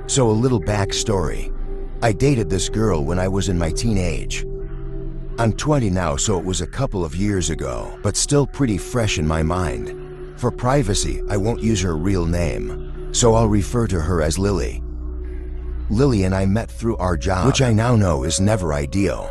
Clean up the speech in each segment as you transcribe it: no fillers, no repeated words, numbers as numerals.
So a little backstory. I dated this girl when I was in my teenage. I'm 20 now, so it was a couple of years ago, but still pretty fresh in my mind. For privacy, I won't use her real name, so I'll refer to her as Lily. Lily and I met through our job, which I now know is never ideal.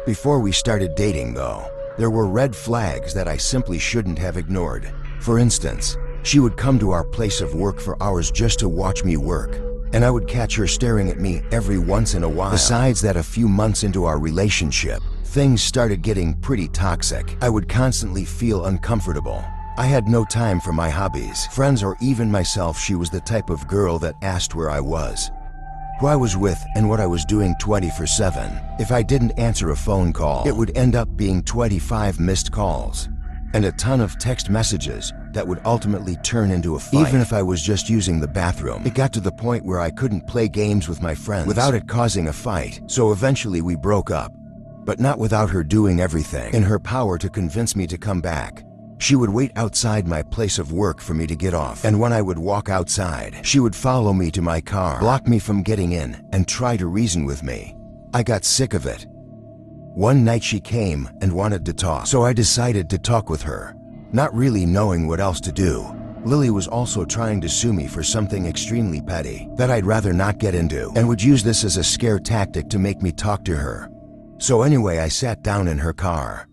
Before we started dating though, there were red flags that I simply shouldn't have ignored. For instance, she would come to our place of work for hours just to watch me work, and I would catch her staring at me every once in a while. Besides that, a few months into our relationship, things started getting pretty toxic. I would constantly feel uncomfortable. I had no time for my hobbies, friends, or even myself. She was the type of girl that asked where I was, who I was with, and what I was doing 24/7. If I didn't answer a phone call, it would end up being 25 missed calls and a ton of text messages that would ultimately turn into a fight. Even if I was just using the bathroom, it got to the point where I couldn't play games with my friends without it causing a fight. So eventually we broke up, but not without her doing everything in her power to convince me to come back. She would wait outside my place of work for me to get off, and when I would walk outside, she would follow me to my car, block me from getting in, and try to reason with me. I got sick of it. One night she came and wanted to talk, so I decided to talk with her, not really knowing what else to do. Lily was also trying to sue me for something extremely petty that I'd rather not get into, and would use this as a scare tactic to make me talk to her. So anyway, I sat down in her car.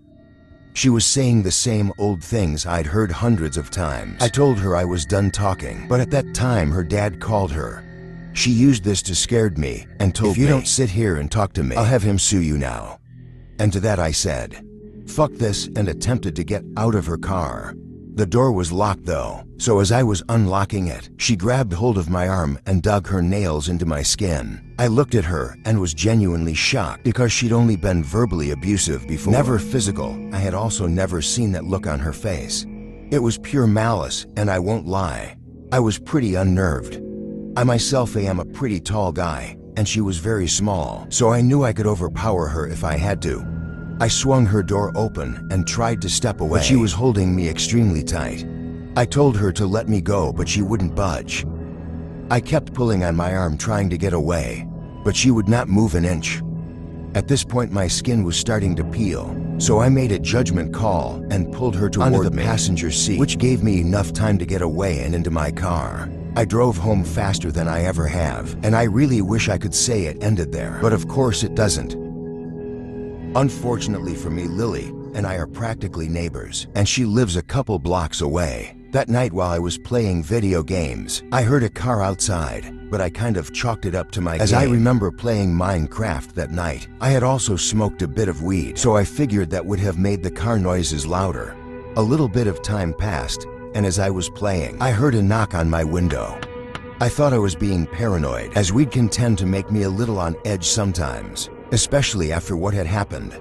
She was saying the same old things I'd heard hundreds of times. I told her I was done talking, but at that time her dad called her. She used this to scare me and told me, "If you don't sit here and talk to me, I'll have him sue you now." And to that I said, "Fuck this," and attempted to get out of her car. The door was locked though, so as I was unlocking it, she grabbed hold of my arm and dug her nails into my skin. I looked at her and was genuinely shocked because she'd only been verbally abusive before. Never physical. I had also never seen that look on her face. It was pure malice, and I won't lie, I was pretty unnerved. I myself am a pretty tall guy, and she was very small, so I knew I could overpower her if I had to. I swung her door open and tried to step away, but she was holding me extremely tight. I told her to let me go, but she wouldn't budge. I kept pulling on my arm trying to get away, but she would not move an inch. At this point my skin was starting to peel, so I made a judgment call and pulled her toward the passenger seat, which gave me enough time to get away and into my car. I drove home faster than I ever have, and I really wish I could say it ended there, but of course it doesn't. Unfortunately for me, Lily and I are practically neighbors, and she lives a couple blocks away. That night while I was playing video games, I heard a car outside, but I kind of chalked it up to my game. As I remember playing Minecraft that night, I had also smoked a bit of weed, so I figured that would have made the car noises louder. A little bit of time passed, and as I was playing, I heard a knock on my window. I thought I was being paranoid, as weed can tend to make me a little on edge sometimes, especially after what had happened.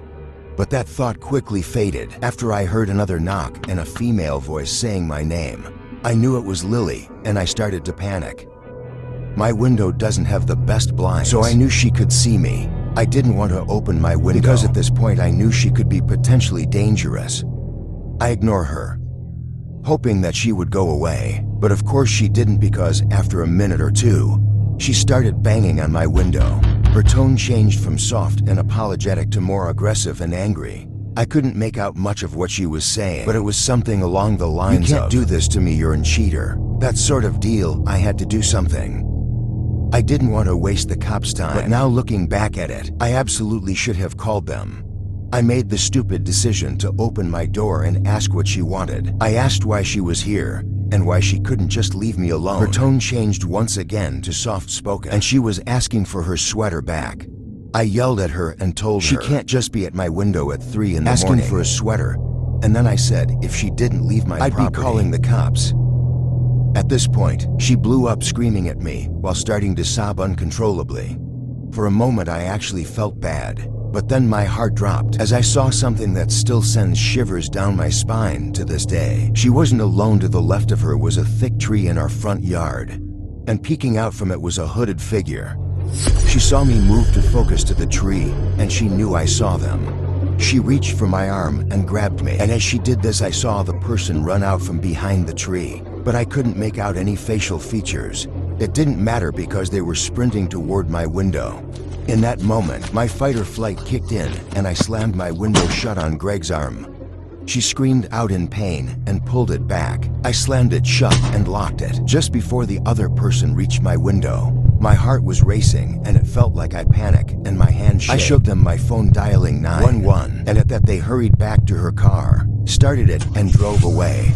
But that thought quickly faded after I heard another knock and a female voice saying my name. I knew it was Lily, and I started to panic. My window doesn't have the best blinds, so I knew she could see me. I didn't want to open my window because at this point I knew she could be potentially dangerous. I ignore her, hoping that she would go away, but of course she didn't, because after a minute or two, she started banging on my window. Her tone changed from soft and apologetic to more aggressive and angry. I couldn't make out much of what she was saying, but it was something along the lines of, "You can't do this to me, you're a cheater." That sort of deal. I had to do something. I didn't want to waste the cops' time, but now looking back at it, I absolutely should have called them. I made the stupid decision to open my door and ask what she wanted. I asked why she was here, and why she couldn't just leave me alone. Her tone changed once again to soft-spoken, and she was asking for her sweater back. I yelled at her and told her she can't just be at my window at 3 in the morning asking for a sweater, and then I said if she didn't leave my property, I'd be calling the cops. At this point, she blew up screaming at me while starting to sob uncontrollably. For a moment I actually felt bad, but then my heart dropped as I saw something that still sends shivers down my spine to this day. She wasn't alone. To the left of her was a thick tree in our front yard, and peeking out from it was a hooded figure. She saw me move to focus to the tree, and she knew I saw them. She reached for my arm and grabbed me, and as she did this I saw the person run out from behind the tree, but I couldn't make out any facial features. It didn't matter because they were sprinting toward my window. In that moment, my fight or flight kicked in and I slammed my window shut on Greg's arm. She screamed out in pain and pulled it back. I slammed it shut and locked it. Just before the other person reached my window, my heart was racing and it felt like I panicked and my hands shook. I showed them my phone dialing 911, and at that they hurried back to her car, started it, and drove away.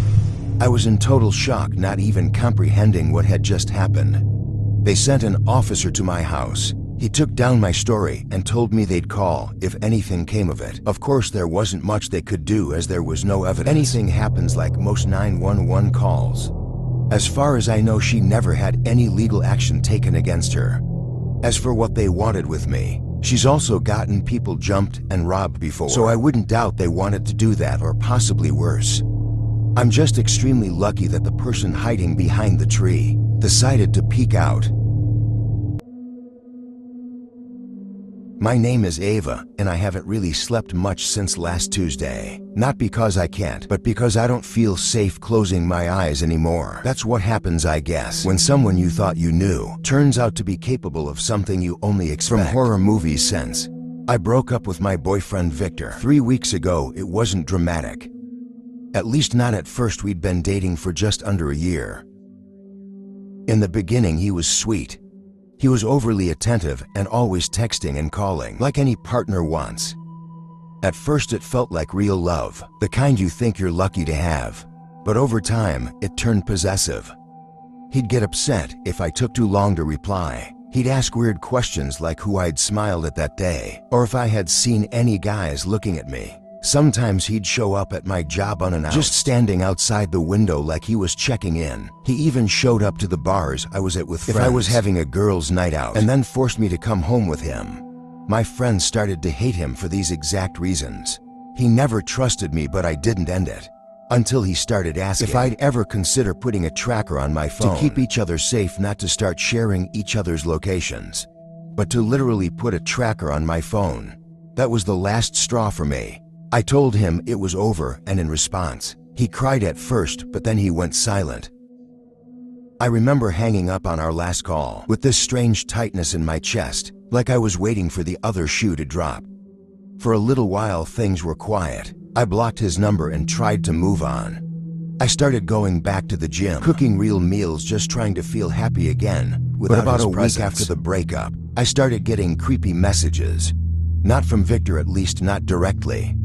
I was in total shock, not even comprehending what had just happened. They sent an officer to my house. He took down my story and told me they'd call if anything came of it. Of course, there wasn't much they could do as there was no evidence. Anything happens like most 911 calls. As far as I know, she never had any legal action taken against her. As for what they wanted with me, she's also gotten people jumped and robbed before, so I wouldn't doubt they wanted to do that or possibly worse. I'm just extremely lucky that the person hiding behind the tree decided to peek out. My name is Ava, and I haven't really slept much since last Tuesday. Not because I can't, but because I don't feel safe closing my eyes anymore. That's what happens, I guess, when someone you thought you knew turns out to be capable of something you only expect. From horror movies since I broke up with my boyfriend Victor 3 weeks ago, it wasn't dramatic. At least not at first. We'd been dating for just under a year. In the beginning, he was sweet. He was overly attentive and always texting and calling, like any partner wants. At first it felt like real love, the kind you think you're lucky to have. But over time, it turned possessive. He'd get upset if I took too long to reply. He'd ask weird questions like who I'd smiled at that day, or if I had seen any guys looking at me. Sometimes he'd show up at my job unannounced, just standing outside the window like he was checking in. He even showed up to the bars I was at with friends if I was having a girls' night out, and then forced me to come home with him. My friends started to hate him for these exact reasons. He never trusted me, but I didn't end it. Until he started asking if I'd ever consider putting a tracker on my phone to keep each other safe, not to start sharing each other's locations, but to literally put a tracker on my phone. That was the last straw for me. I told him it was over, and in response, he cried at first, but then he went silent. I remember hanging up on our last call with this strange tightness in my chest, like I was waiting for the other shoe to drop. For a little while, things were quiet. I blocked his number and tried to move on. I started going back to the gym, cooking real meals, just trying to feel happy again. But about a week after the breakup, I started getting creepy messages. Not from Victor, at least not directly,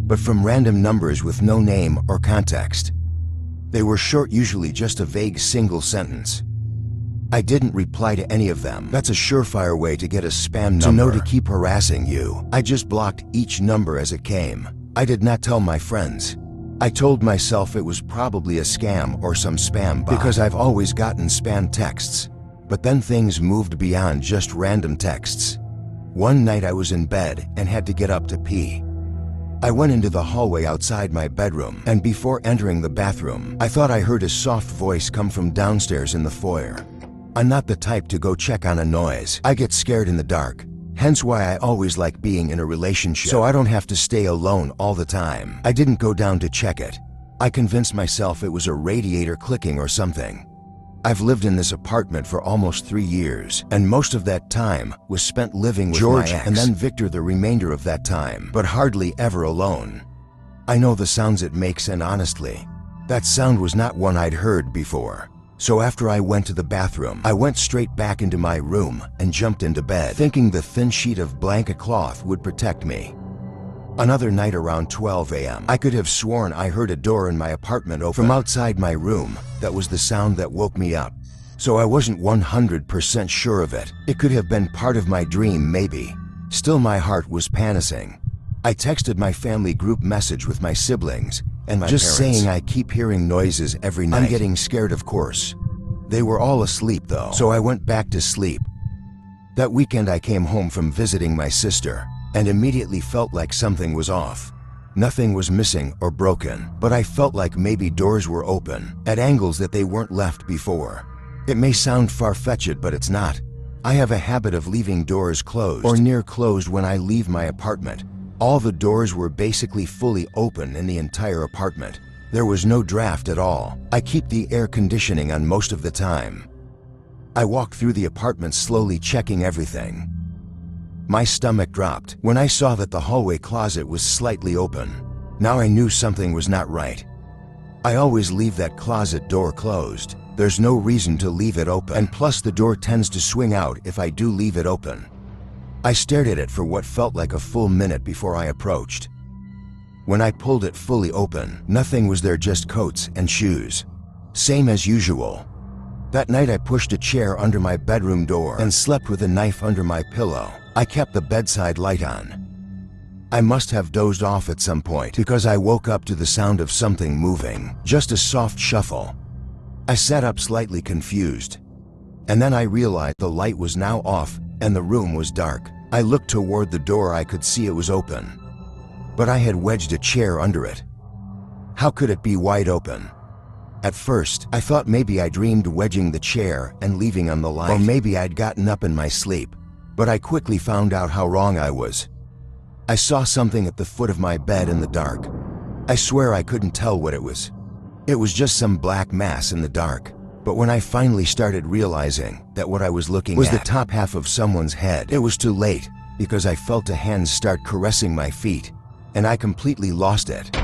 but from random numbers with no name or context. They were short, usually just a vague single sentence. I didn't reply to any of them. That's a surefire way to get a spam number. To know to keep harassing you, I just blocked each number as it came. I did not tell my friends. I told myself it was probably a scam or some spam bot, because I've always gotten spam texts. But then things moved beyond just random texts. One night I was in bed and had to get up to pee. I went into the hallway outside my bedroom, and before entering the bathroom, I thought I heard a soft voice come from downstairs in the foyer. I'm not the type to go check on a noise. I get scared in the dark, hence why I always like being in a relationship, so I don't have to stay alone all the time. I didn't go down to check it. I convinced myself it was a radiator clicking or something. I've lived in this apartment for almost 3 years, and most of that time was spent living with George my ex, and then Victor the remainder of that time, but hardly ever alone. I know the sounds it makes, and honestly, that sound was not one I'd heard before. So after I went to the bathroom, I went straight back into my room and jumped into bed, thinking the thin sheet of blanket cloth would protect me. Another night around 12 a.m., I could have sworn I heard a door in my apartment open from outside my room. That was the sound that woke me up. So I wasn't 100% sure of it. It could have been part of my dream, maybe. Still, my heart was panicking. I texted my family group message with my siblings and my parents, saying I keep hearing noises every night. I'm getting scared, of course. They were all asleep though, so I went back to sleep. That weekend I came home from visiting my sister and immediately felt like something was off. Nothing was missing or broken, but I felt like maybe doors were open at angles that they weren't left before. It may sound far-fetched, but it's not. I have a habit of leaving doors closed or near closed when I leave my apartment. All the doors were basically fully open in the entire apartment. There was no draft at all. I keep the air conditioning on most of the time. I walked through the apartment slowly, checking everything. My stomach dropped when I saw that the hallway closet was slightly open. Now I knew something was not right. I always leave that closet door closed. There's no reason to leave it open, and plus the door tends to swing out if I do leave it open. I stared at it for what felt like a full minute before I approached. When I pulled it fully open, nothing was there, just coats and shoes. Same as usual. That night I pushed a chair under my bedroom door and slept with a knife under my pillow. I kept the bedside light on. I must have dozed off at some point because I woke up to the sound of something moving, just a soft shuffle. I sat up slightly confused, and then I realized the light was now off and the room was dark. I looked toward the door. I could see it was open, but I had wedged a chair under it. How could it be wide open? At first, I thought maybe I dreamed wedging the chair and leaving on the light, or maybe I'd gotten up in my sleep, but I quickly found out how wrong I was. I saw something at the foot of my bed in the dark. I swear I couldn't tell what it was. It was just some black mass in the dark. But when I finally started realizing that what I was looking was the top half of someone's head, it was too late, because I felt a hand start caressing my feet, and I completely lost it.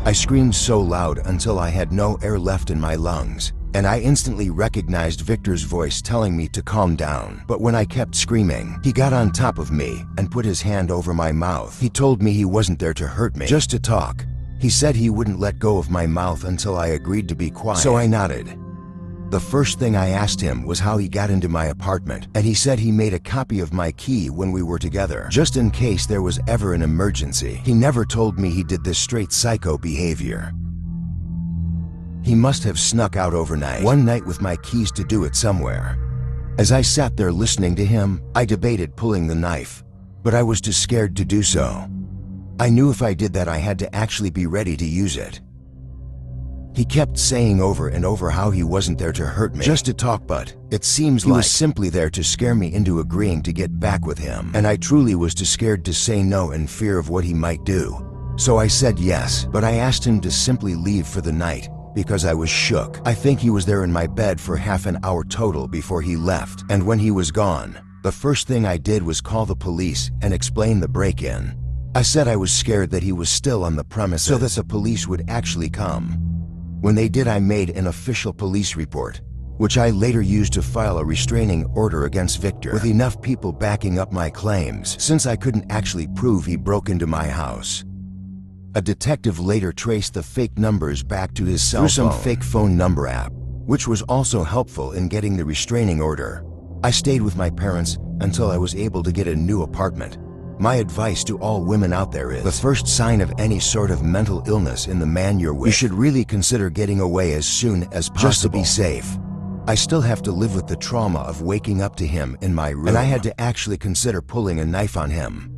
I screamed so loud until I had no air left in my lungs, and I instantly recognized Victor's voice telling me to calm down. But when I kept screaming, he got on top of me and put his hand over my mouth. He told me he wasn't there to hurt me, just to talk. He said he wouldn't let go of my mouth until I agreed to be quiet. So I nodded. The first thing I asked him was how he got into my apartment, and he said he made a copy of my key when we were together, just in case there was ever an emergency. He never told me he did this straight psycho behavior. He must have snuck out overnight, one night with my keys to do it somewhere. As I sat there listening to him, I debated pulling the knife, but I was too scared to do so. I knew if I did that I had to actually be ready to use it. He kept saying over and over how he wasn't there to hurt me, just to talk, but it seems he was simply there to scare me into agreeing to get back with him. And I truly was too scared to say no in fear of what he might do. So I said yes, but I asked him to simply leave for the night, because I was shook. I think he was there in my bed for half an hour total before he left, and when he was gone, the first thing I did was call the police and explain the break-in. I said I was scared that he was still on the premises so that the police would actually come. When they did, I made an official police report, which I later used to file a restraining order against Victor, with enough people backing up my claims, since I couldn't actually prove he broke into my house. A detective later traced the fake numbers back to his cell phone through some fake phone number app, which was also helpful in getting the restraining order. I stayed with my parents until I was able to get a new apartment. My advice to all women out there is, the first sign of any sort of mental illness in the man you're with, you should really consider getting away as soon as possible, just to be safe. I still have to live with the trauma of waking up to him in my room, and I had to actually consider pulling a knife on him.